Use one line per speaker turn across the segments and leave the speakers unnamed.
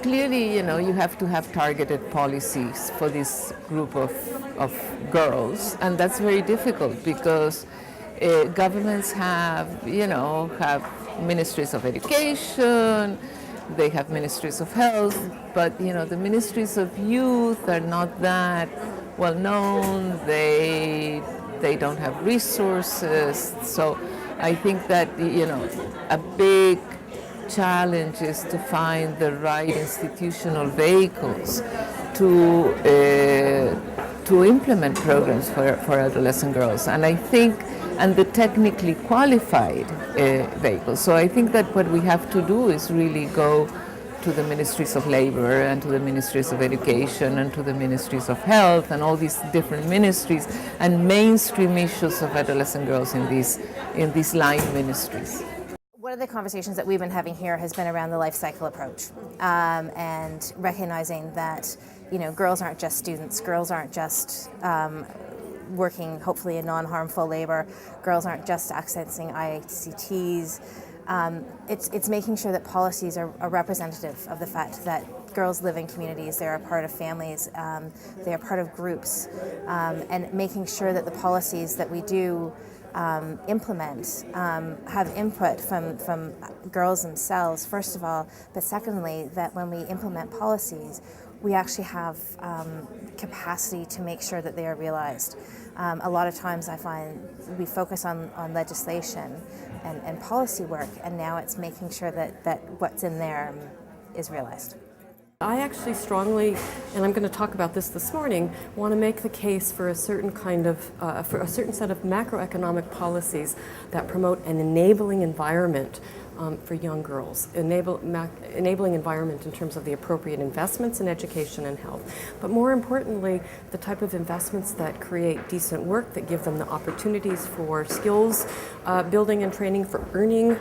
clearly, you have to have targeted policies for this group of girls, and that's very difficult because governments have ministries of education, they have ministries of health, but the ministries of youth are not that well known. They don't have resources, so I think that a big challenge is to find the right institutional vehicles to implement programs for adolescent girls, and the technically qualified vehicles. So I think that what we have to do is really go to the ministries of labor and to the ministries of education and to the ministries of health and all these different ministries and mainstream issues of adolescent girls in these line ministries.
One of the conversations that we've been having here has been around the life cycle approach, and recognizing that girls aren't just students, girls aren't just working hopefully in non-harmful labor, girls aren't just accessing ICTs. It's making sure that policies are representative of the fact that girls live in communities, they're a part of families, they're part of groups, and making sure that the policies that we do implement have input from girls themselves, first of all, but secondly, that when we implement policies, we actually have capacity to make sure that they are realized. A lot of times I find we focus on legislation and policy work, and now it's making sure that what's in there is realized.
I actually strongly, and I'm going to talk about this morning, want to make the case for a certain for a certain set of macroeconomic policies that promote an enabling environment for young girls, enabling environment in terms of the appropriate investments in education and health, but more importantly, the type of investments that create decent work, that give them the opportunities for skills building and training, for earning,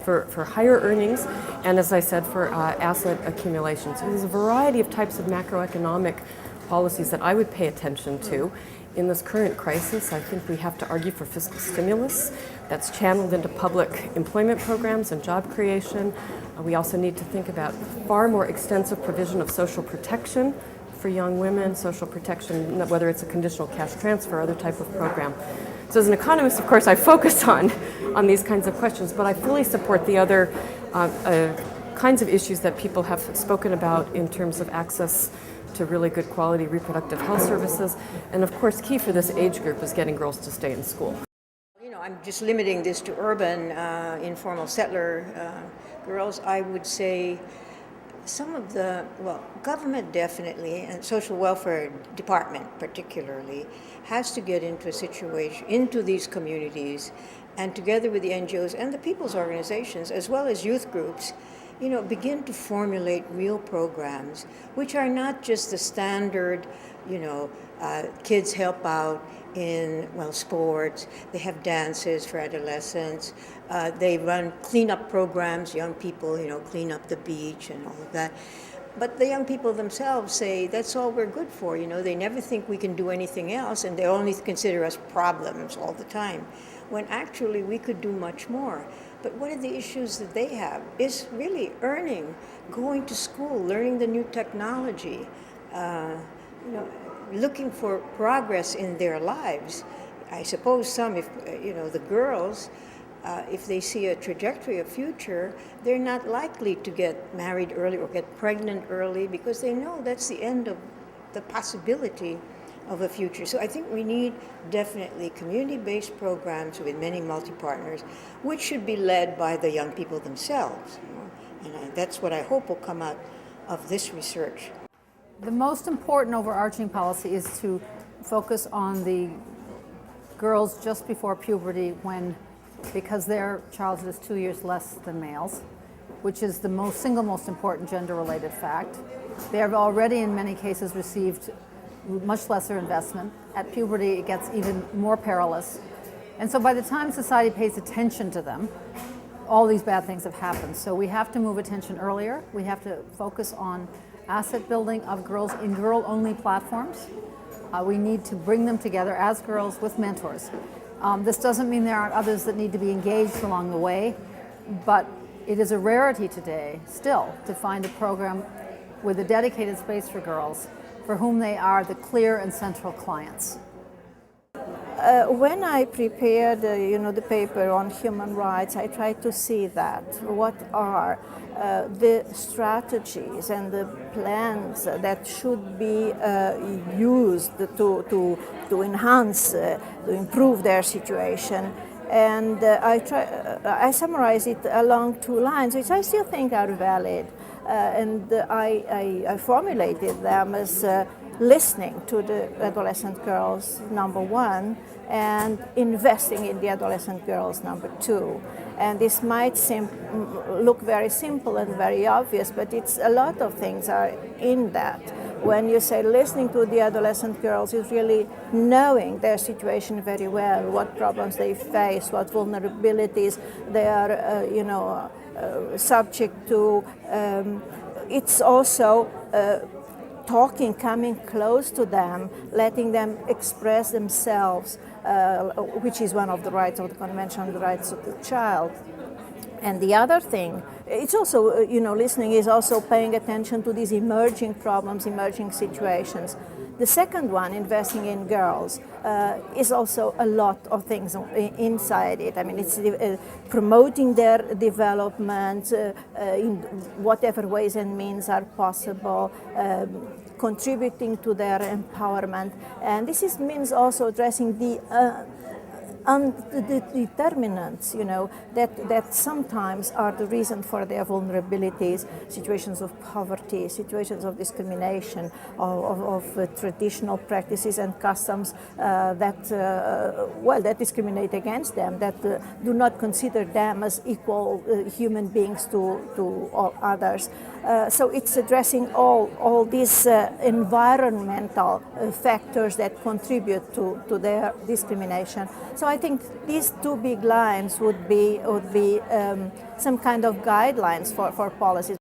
for higher earnings, and as I said, for asset accumulation. So there's a variety of types of macroeconomic policies that I would pay attention to. In this current crisis, I think we have to argue for fiscal stimulus that's channeled into public employment programs and job creation. We also need to think about far more extensive provision of social protection for young women, social protection, whether it's a conditional cash transfer or other type of program. So as an economist, of course, I focus on these kinds of questions, but I fully support the other kinds of issues that people have spoken about in terms of access to really good quality reproductive health services. And of course, key for this age group is getting girls to stay in school.
I'm just limiting this to urban, informal settler girls. I would say some of government definitely, and social welfare department particularly, has to get into a situation, into these communities, and together with the NGOs and the people's organizations, as well as youth groups, begin to formulate real programs, which are not just the standard, kids help out in, sports, they have dances for adolescents, they run cleanup programs, young people, clean up the beach and all of that. But the young people themselves say that's all we're good for, they never think we can do anything else, and they only consider us problems all the time, when actually we could do much more. But one of the issues that they have is really earning, going to school, learning the new technology, looking for progress in their lives. I suppose some, if the girls, if they see a trajectory of future, they're not likely to get married early or get pregnant early because they know that's the end of the possibility of a future. So I think we need definitely community-based programs with many multi-partners, which should be led by the young people themselves. And that's what I hope will come out of this research.
The most important overarching policy is to focus on the girls just before puberty because their childhood is 2 years less than males, which is the single most important gender-related fact. They have already in many cases received much lesser investment. At puberty, it gets even more perilous. And so by the time society pays attention to them, all these bad things have happened. So we have to move attention earlier. We have to focus on asset building of girls in girl-only platforms. We need to bring them together as girls with mentors. This doesn't mean there aren't others that need to be engaged along the way, but it is a rarity today still to find a program with a dedicated space for girls for whom they are the clear and central clients.
When I prepared, the paper on human rights, I tried to see that what are the strategies and the plans that should be used to enhance, to improve their situation. And I summarize it along two lines, which I still think are valid. And I formulated them as listening to the adolescent girls, number one, and investing in the adolescent girls, number two. And this might look very simple and very obvious, but it's a lot of things are in that. When you say listening to the adolescent girls, is really knowing their situation very well, what problems they face, what vulnerabilities they are, subject to. It's also coming close to them, letting them express themselves, which is one of the rights of the Convention on the Rights of the Child. And the other thing, it's also, listening is also paying attention to these emerging problems, emerging situations. The second one, investing in girls, is also a lot of things inside it. I mean, it's promoting their development in whatever ways and means are possible, contributing to their empowerment. And this means also addressing the determinants, that sometimes are the reason for their vulnerabilities, situations of poverty, situations of discrimination, of traditional practices and customs that discriminate against them, that do not consider them as equal human beings to all others. So it's addressing all these environmental factors that contribute to their discrimination. So I think these two big lines would be some kind of guidelines for policies.